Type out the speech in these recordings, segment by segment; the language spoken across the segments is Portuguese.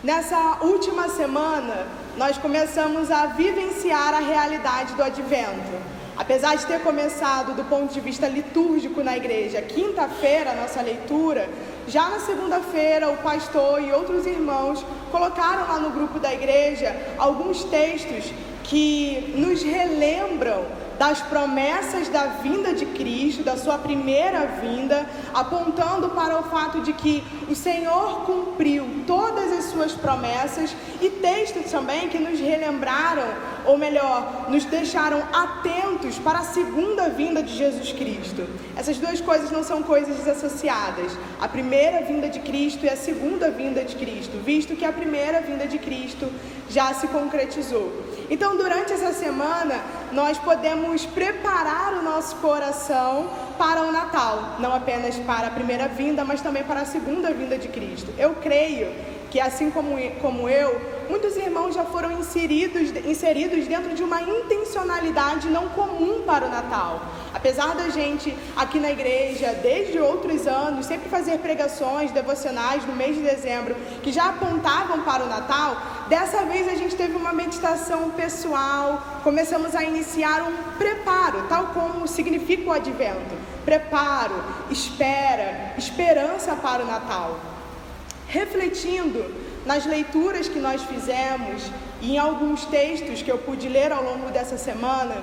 Nessa última semana, nós começamos a vivenciar a realidade do Advento. Apesar de ter começado do ponto de vista litúrgico na igreja, quinta-feira, a nossa leitura, já na segunda-feira o pastor e outros irmãos colocaram lá no grupo da igreja alguns textos que nos relembram das promessas da vinda de Cristo, da sua primeira vinda, apontando para o fato de que o Senhor cumpriu todas as suas promessas, e textos também que nos relembraram, ou melhor, nos deixaram atentos para a segunda vinda de Jesus Cristo. Essas duas coisas não são coisas desassociadas, a primeira vinda de Cristo e a segunda vinda de Cristo, visto que a primeira vinda de Cristo já se concretizou. Então, durante essa semana, nós podemos preparar o nosso coração para o Natal, não apenas para a primeira vinda, mas também para a segunda vinda de Cristo. Eu creio que, assim como eu, muitos irmãos já foram inseridos dentro de uma intencionalidade não comum para o Natal. Apesar da gente aqui na igreja, desde outros anos, sempre fazer pregações devocionais no mês de dezembro que já apontavam para o Natal, dessa vez a gente teve uma meditação pessoal, começamos a iniciar um preparo, tal como significa o Advento. Preparo, espera, esperança para o Natal. Refletindo nas leituras que nós fizemos e em alguns textos que eu pude ler ao longo dessa semana,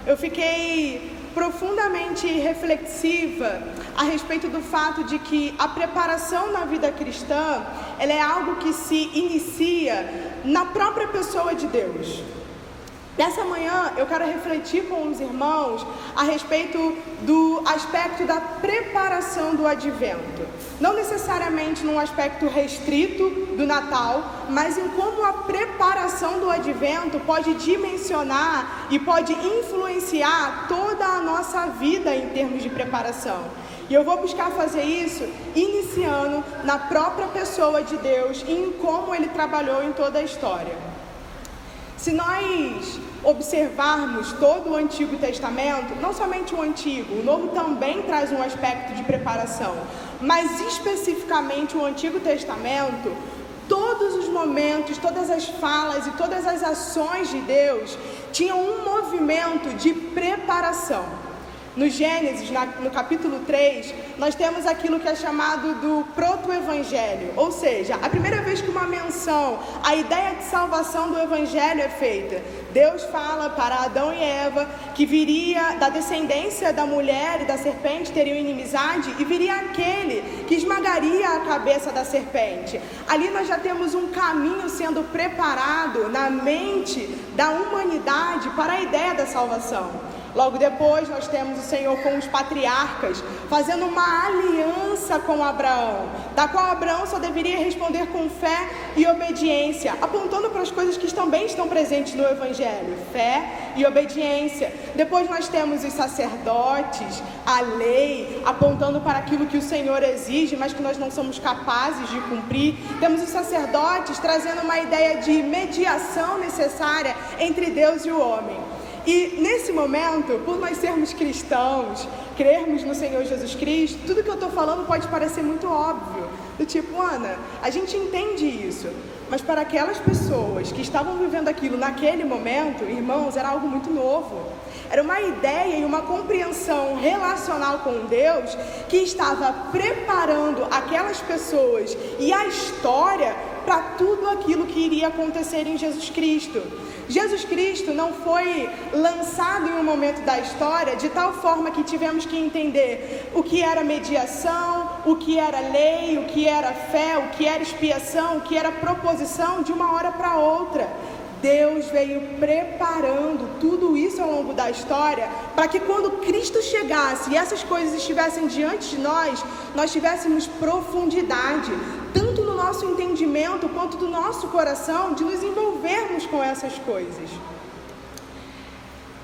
eu fiquei profundamente reflexiva a respeito do fato de que a preparação na vida cristã, ela é algo que se inicia na própria pessoa de Deus. Nessa manhã eu quero refletir com os irmãos a respeito do aspecto da preparação do Advento. Não necessariamente num aspecto restrito do Natal, mas em como a preparação do Advento pode dimensionar e pode influenciar toda a nossa vida em termos de preparação. E eu vou buscar fazer isso iniciando na própria pessoa de Deus e em como Ele trabalhou em toda a história. Se nós observarmos todo o Antigo Testamento, não somente o Antigo, o Novo também traz um aspecto de preparação, mas especificamente o Antigo Testamento, todos os momentos, todas as falas e todas as ações de Deus tinham um movimento de preparação. No Gênesis, no capítulo 3, nós temos aquilo que é chamado do proto-evangelho, ou seja, a primeira vez que uma menção, a ideia de salvação do evangelho é feita. Deus fala para Adão e Eva que viria da descendência da mulher e da serpente, teriam inimizade, e viria aquele que esmagaria a cabeça da serpente. Ali nós já temos um caminho sendo preparado na mente da humanidade para a ideia da salvação. Logo depois nós temos o Senhor com os patriarcas, fazendo uma aliança com Abraão, da qual Abraão só deveria responder com fé e obediência, apontando para as coisas que também estão presentes no Evangelho, fé e obediência. Depois nós temos os sacerdotes, a lei, apontando para aquilo que o Senhor exige, mas que nós não somos capazes de cumprir. Temos os sacerdotes trazendo uma ideia de mediação necessária entre Deus e o homem. E nesse momento, por nós sermos cristãos, crermos no Senhor Jesus Cristo, tudo que eu estou falando pode parecer muito óbvio. Do tipo, Ana, a gente entende isso, mas para aquelas pessoas que estavam vivendo aquilo naquele momento, irmãos, era algo muito novo. Era uma ideia e uma compreensão relacional com Deus que estava preparando aquelas pessoas e a história para tudo aquilo que iria acontecer em Jesus Cristo. Jesus Cristo não foi lançado em um momento da história de tal forma que tivemos que entender o que era mediação, o que era lei, o que era fé, o que era expiação, o que era proposição de uma hora para outra. Deus veio preparando tudo isso ao longo da história para que quando Cristo chegasse e essas coisas estivessem diante de nós tivéssemos profundidade, tanto no nosso entendimento quanto do nosso coração, de nos envolvermos com essas coisas.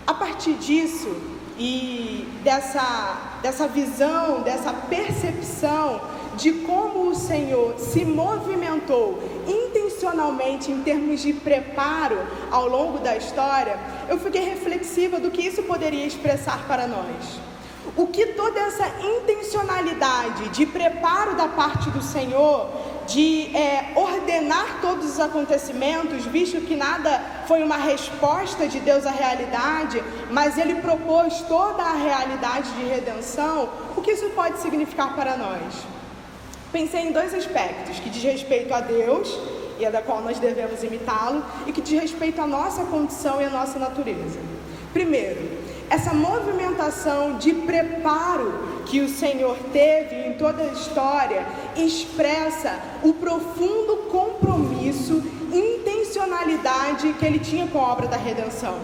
A partir disso e dessa visão, dessa percepção de como o Senhor se movimentou intencionalmente em termos de preparo ao longo da história, eu fiquei reflexiva do que isso poderia expressar para nós. O que toda essa intencionalidade de preparo da parte do Senhor, de ordenar condenar todos os acontecimentos, visto que nada foi uma resposta de Deus à realidade, mas Ele propôs toda a realidade de redenção, o que isso pode significar para nós? Pensei em dois aspectos, que diz respeito a Deus, e é da qual nós devemos imitá-lo, e que diz respeito à nossa condição e à nossa natureza. Primeiro, essa movimentação de preparo que o Senhor teve em toda a história expressa o profundo compromisso e intencionalidade que Ele tinha com a obra da redenção.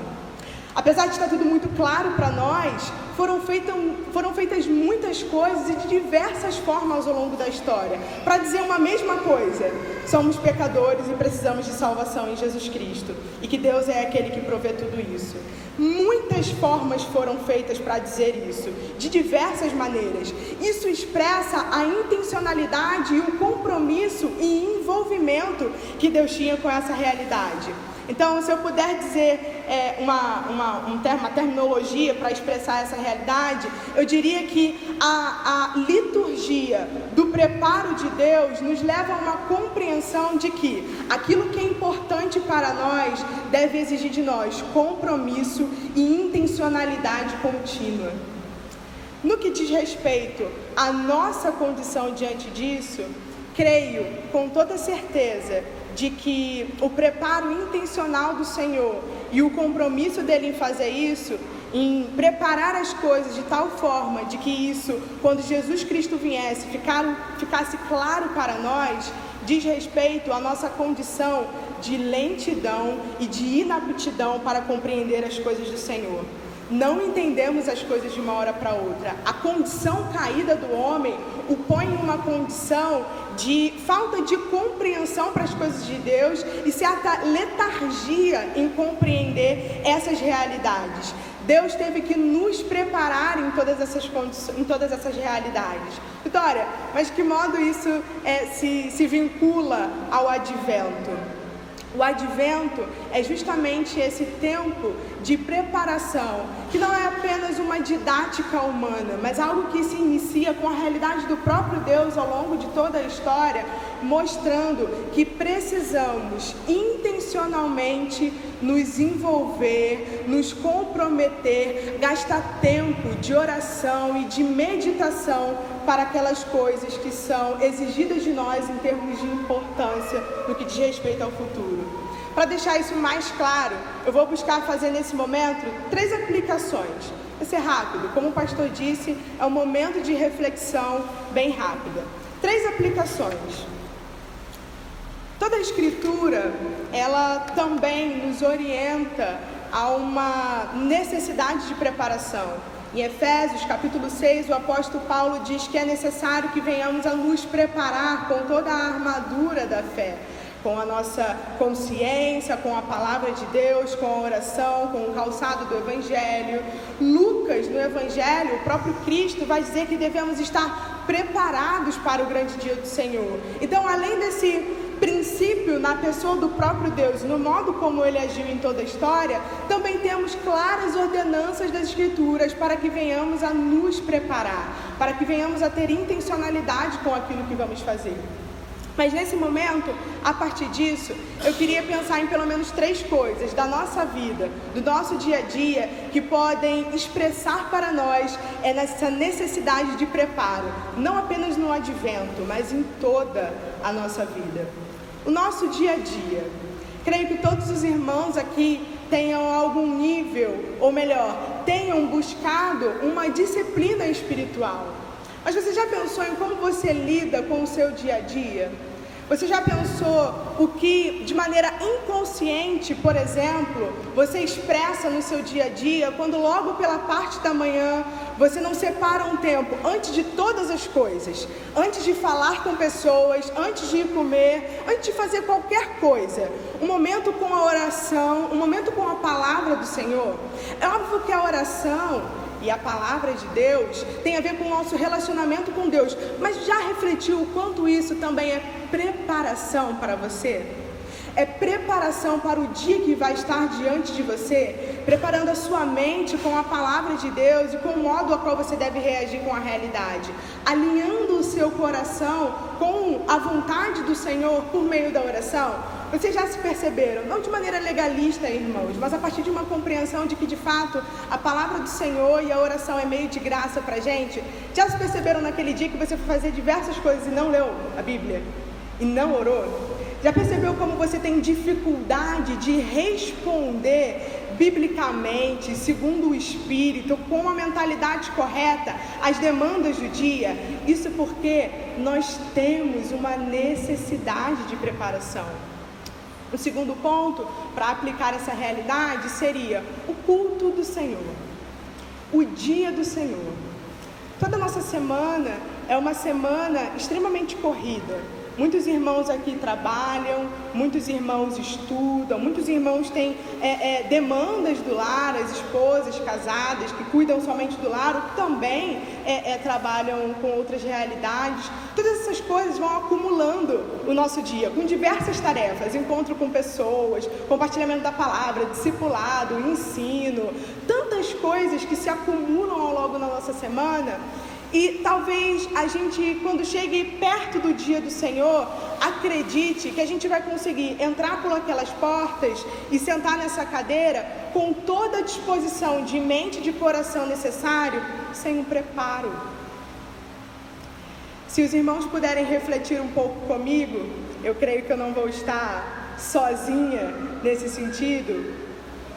Apesar de estar tudo muito claro para nós, foram feitas muitas coisas e de diversas formas ao longo da história, para dizer uma mesma coisa: somos pecadores e precisamos de salvação em Jesus Cristo, e que Deus é aquele que provê tudo isso. Muitas formas foram feitas para dizer isso, de diversas maneiras. Isso expressa a intencionalidade e o compromisso e envolvimento que Deus tinha com essa realidade. Então, se eu puder dizer uma terminologia para expressar essa realidade, eu diria que a liturgia do preparo de Deus nos leva a uma compreensão de que aquilo que é importante para nós deve exigir de nós compromisso e intencionalidade contínua. No que diz respeito à nossa condição diante disso, creio com toda certeza de que o preparo intencional do Senhor e o compromisso dele em fazer isso, em preparar as coisas de tal forma de que isso, quando Jesus Cristo viesse, ficasse claro para nós, diz respeito à nossa condição de lentidão e de inaptidão para compreender as coisas do Senhor. Não entendemos as coisas de uma hora para outra. A condição caída do homem o põe em uma condição de falta de compreensão para as coisas de Deus e certa letargia em compreender essas realidades. Deus teve que nos preparar em todas essas realidades. Vitória, mas de que modo isso se vincula ao advento? O advento é justamente esse tempo de preparação, que não é apenas uma didática humana, mas algo que se inicia com a realidade do próprio Deus ao longo de toda a história, mostrando que precisamos intencionalmente nos envolver, nos comprometer, gastar tempo de oração e de meditação para aquelas coisas que são exigidas de nós em termos de importância no que diz respeito ao futuro. Para deixar isso mais claro, eu vou buscar fazer nesse momento 3 aplicações. Vai ser rápido, como o pastor disse, é um momento de reflexão bem rápida. 3 aplicações. Toda a Escritura, ela também nos orienta a uma necessidade de preparação. Em Efésios, capítulo 6, o apóstolo Paulo diz que é necessário que venhamos a nos preparar com toda a armadura da fé, com a nossa consciência, com a palavra de Deus, com a oração, com o calçado do Evangelho. Lucas, no Evangelho, o próprio Cristo vai dizer que devemos estar preparados para o grande dia do Senhor. Então, além desse princípio na pessoa do próprio Deus, no modo como Ele agiu em toda a história, também temos claras ordenanças das Escrituras para que venhamos a nos preparar, para que venhamos a ter intencionalidade com aquilo que vamos fazer. Mas nesse momento, a partir disso, eu queria pensar em pelo menos 3 coisas da nossa vida, do nosso dia a dia, que podem expressar para nós essa necessidade de preparo, não apenas no advento, mas em toda a nossa vida. O nosso dia a dia. Creio que todos os irmãos aqui tenham algum nível, ou melhor, tenham buscado uma disciplina espiritual. Mas você já pensou em como você lida com o seu dia a dia? Você já pensou o que, de maneira inconsciente, por exemplo, você expressa no seu dia a dia, quando logo pela parte da manhã você não separa um tempo antes de todas as coisas, antes de falar com pessoas, antes de ir comer, antes de fazer qualquer coisa, um momento com a oração, um momento com a palavra do Senhor? É óbvio que a oração e a palavra de Deus tem a ver com o nosso relacionamento com Deus, mas já refletiu o quanto isso também é preparação para você? É preparação para o dia que vai estar diante de você, preparando a sua mente com a palavra de Deus e com o modo a qual você deve reagir com a realidade, alinhando o seu coração com a vontade do Senhor por meio da oração. Vocês já se perceberam, não de maneira legalista, irmãos, mas a partir de uma compreensão de que, de fato, a palavra do Senhor e a oração é meio de graça pra gente? Já se perceberam naquele dia que você foi fazer diversas coisas e não leu a Bíblia? E não orou? Já percebeu como você tem dificuldade de responder biblicamente, segundo o Espírito, com a mentalidade correta, às demandas do dia? Isso porque nós temos uma necessidade de preparação. O segundo ponto, para aplicar essa realidade, seria o culto do Senhor, o dia do Senhor. Toda nossa semana é uma semana extremamente corrida. Muitos irmãos aqui trabalham, muitos irmãos estudam, muitos irmãos têm demandas do lar, as esposas casadas que cuidam somente do lar, ou que também trabalham com outras realidades. Todas essas coisas vão acumulando o nosso dia, com diversas tarefas, encontro com pessoas, compartilhamento da palavra, discipulado, ensino, tantas coisas que se acumulam ao longo da nossa semana. E talvez a gente, quando chegue perto do dia do Senhor, acredite que a gente vai conseguir entrar por aquelas portas e sentar nessa cadeira com toda a disposição de mente e de coração necessário, sem um preparo. Se os irmãos puderem refletir um pouco comigo, eu creio que eu não vou estar sozinha nesse sentido.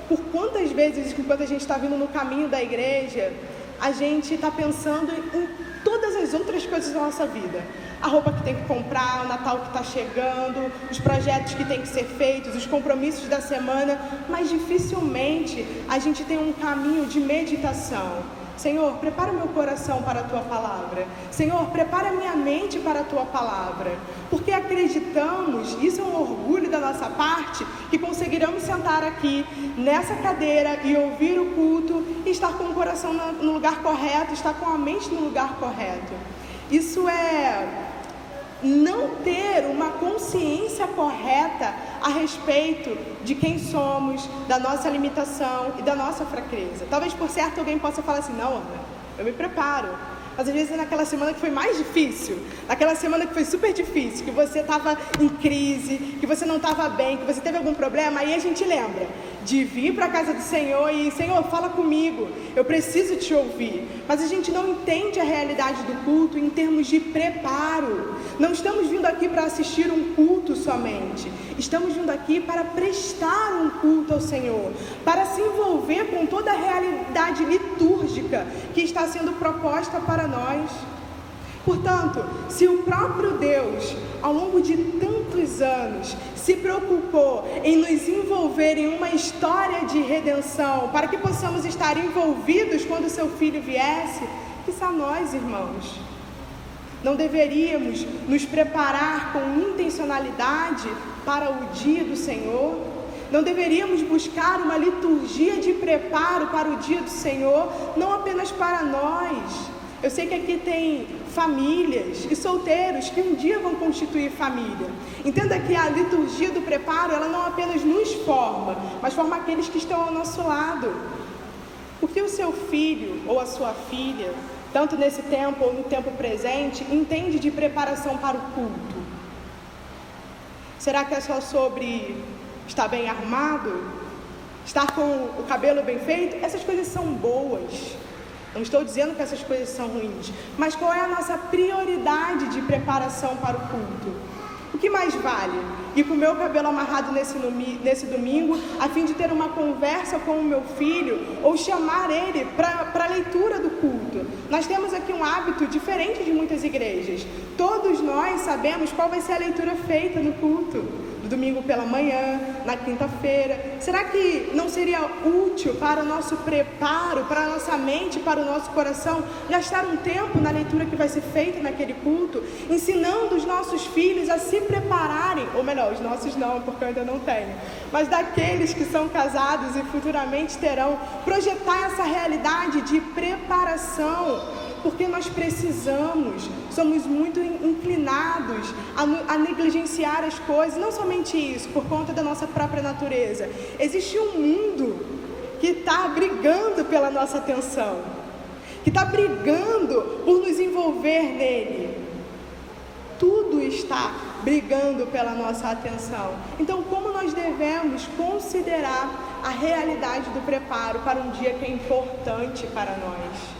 Por quantas vezes, enquanto a gente está vindo no caminho da igreja, a gente está pensando em todas as outras coisas da nossa vida. A roupa que tem que comprar, o Natal que está chegando, os projetos que tem que ser feitos, os compromissos da semana, mas dificilmente a gente tem um caminho de meditação. Senhor, prepara o meu coração para a Tua palavra. Senhor, prepara a minha mente para a Tua palavra. Porque acreditamos, isso é um orgulho da nossa parte, que conseguiremos sentar aqui nessa cadeira e ouvir o culto e estar com o coração no lugar correto, estar com a mente no lugar correto. Isso é não ter uma consciência correta a respeito de quem somos, da nossa limitação e da nossa fraqueza. Talvez por certo alguém possa falar assim, não, Ana, eu me preparo. Mas às vezes é naquela semana que foi mais difícil, naquela semana que foi super difícil, que você estava em crise, que você não estava bem, que você teve algum problema, aí a gente lembra de vir para a casa do Senhor e, Senhor, fala comigo, eu preciso te ouvir. Mas a gente não entende a realidade do culto em termos de preparo. Não estamos vindo aqui para assistir um culto somente. Estamos vindo aqui para prestar um culto ao Senhor, para se envolver com toda a realidade litúrgica que está sendo proposta para nós. Portanto, se o próprio Deus, ao longo de tantos anos, se preocupou em nos envolver em uma história de redenção, para que possamos estar envolvidos quando o seu Filho viesse, quizá nós, irmãos, não deveríamos nos preparar com intencionalidade para o dia do Senhor? Não deveríamos buscar uma liturgia de preparo para o dia do Senhor, não apenas para nós? Eu sei que aqui tem famílias e solteiros que um dia vão constituir família. Entenda que a liturgia do preparo, ela não apenas nos forma, mas forma aqueles que estão ao nosso lado. O que o seu filho ou a sua filha, tanto nesse tempo ou no tempo presente, entende de preparação para o culto? Será que é só sobre estar bem arrumado? Estar com o cabelo bem feito? Essas coisas são boas. Não estou dizendo que essas coisas são ruins, mas qual é a nossa prioridade de preparação para o culto? O que mais vale? Ir com o meu cabelo amarrado nesse domingo, a fim de ter uma conversa com o meu filho, ou chamar ele para a leitura do culto? Nós temos aqui um hábito diferente de muitas igrejas. Todos nós sabemos qual vai ser a leitura feita no culto. No domingo pela manhã, na quinta-feira. Será que não seria útil para o nosso preparo, para a nossa mente, para o nosso coração, gastar um tempo na leitura que vai ser feita naquele culto, ensinando os nossos filhos a se prepararem, ou melhor, os nossos não, porque eu ainda não tenho, mas daqueles que são casados e futuramente terão, projetar essa realidade de preparação, porque nós somos muito inclinados a negligenciar as coisas. Não somente isso, por conta da nossa própria natureza. Existe um mundo que está brigando pela nossa atenção, que está brigando por nos envolver nele. Tudo está brigando pela nossa atenção. Então, como nós devemos considerar a realidade do preparo para um dia que é importante para nós?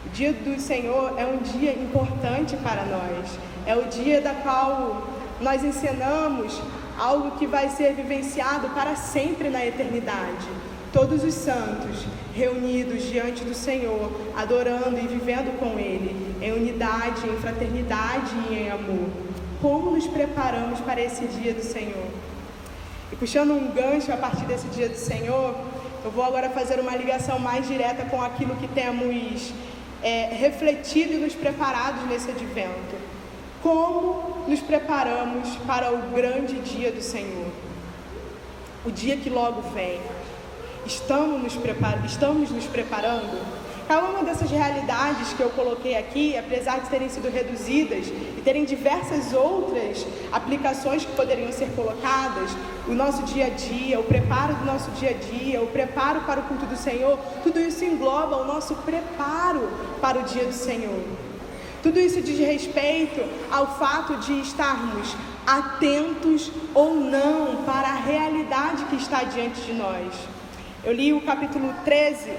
O dia do Senhor é um dia importante para nós. É o dia da qual nós encenamos algo que vai ser vivenciado para sempre na eternidade. Todos os santos reunidos diante do Senhor, adorando e vivendo com Ele, em unidade, em fraternidade e em amor. Como nos preparamos para esse dia do Senhor? E puxando um gancho a partir desse dia do Senhor, eu vou agora fazer uma ligação mais direta com aquilo que temos refletido e nos preparado nesse advento. Como nos preparamos para o grande dia do Senhor? O dia que logo vem. Estamos nos preparando? Cada uma dessas realidades que eu coloquei aqui, apesar de terem sido reduzidas e terem diversas outras aplicações que poderiam ser colocadas, o nosso dia a dia, o preparo do nosso dia a dia, o preparo para o culto do Senhor, tudo isso engloba o nosso preparo para o dia do Senhor. Tudo isso diz respeito ao fato de estarmos atentos ou não para a realidade que está diante de nós. Eu li o capítulo 13,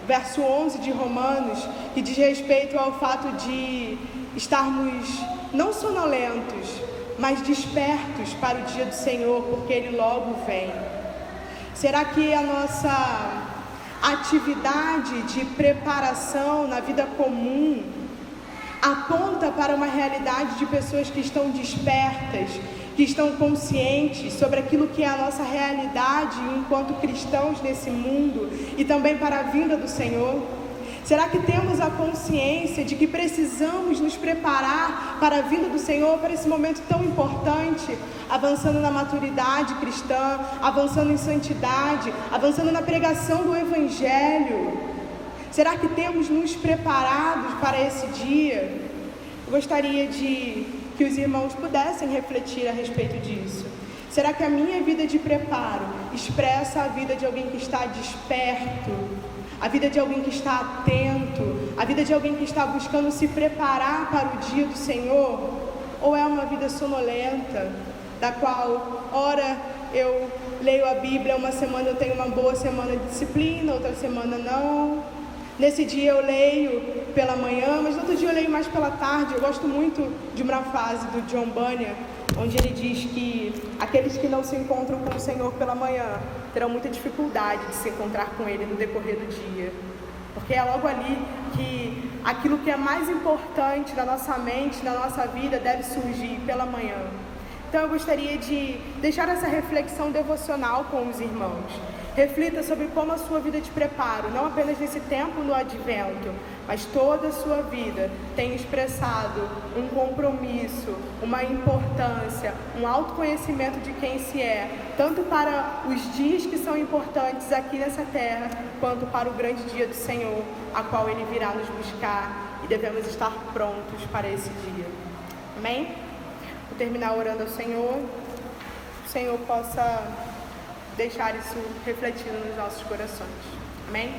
verso 11 de Romanos, que diz respeito ao fato de estarmos não sonolentos, mas despertos para o dia do Senhor, porque Ele logo vem. Será que a nossa atividade de preparação na vida comum aponta para uma realidade de pessoas que estão despertas, que estão conscientes sobre aquilo que é a nossa realidade enquanto cristãos nesse mundo e também para a vinda do Senhor? Será que temos a consciência de que precisamos nos preparar para a vinda do Senhor, para esse momento tão importante, avançando na maturidade cristã, avançando em santidade, avançando na pregação do Evangelho? Será que temos nos preparado para esse dia? Eu gostaria que os irmãos pudessem refletir a respeito disso. Será que a minha vida de preparo expressa a vida de alguém que está desperto, a vida de alguém que está atento, a vida de alguém que está buscando se preparar para o dia do Senhor? Ou é uma vida sonolenta, da qual, ora, eu leio a Bíblia, uma semana eu tenho uma boa semana de disciplina, outra semana não. Nesse dia eu leio pela manhã, mas no outro dia eu leio mais pela tarde. Eu gosto muito de uma frase do John Bunyan, onde ele diz que aqueles que não se encontram com o Senhor pela manhã terão muita dificuldade de se encontrar com Ele no decorrer do dia. Porque é logo ali que aquilo que é mais importante na nossa mente, na nossa vida, deve surgir pela manhã. Então eu gostaria de deixar essa reflexão devocional com os irmãos. Reflita sobre como a sua vida de preparo, não apenas nesse tempo no advento, mas toda a sua vida tem expressado um compromisso, uma importância, um autoconhecimento de quem se é, tanto para os dias que são importantes aqui nessa terra, quanto para o grande dia do Senhor, a qual Ele virá nos buscar, e devemos estar prontos para esse dia. Amém? Vou terminar orando ao Senhor, que o Senhor possa deixar isso refletido nos nossos corações. Amém?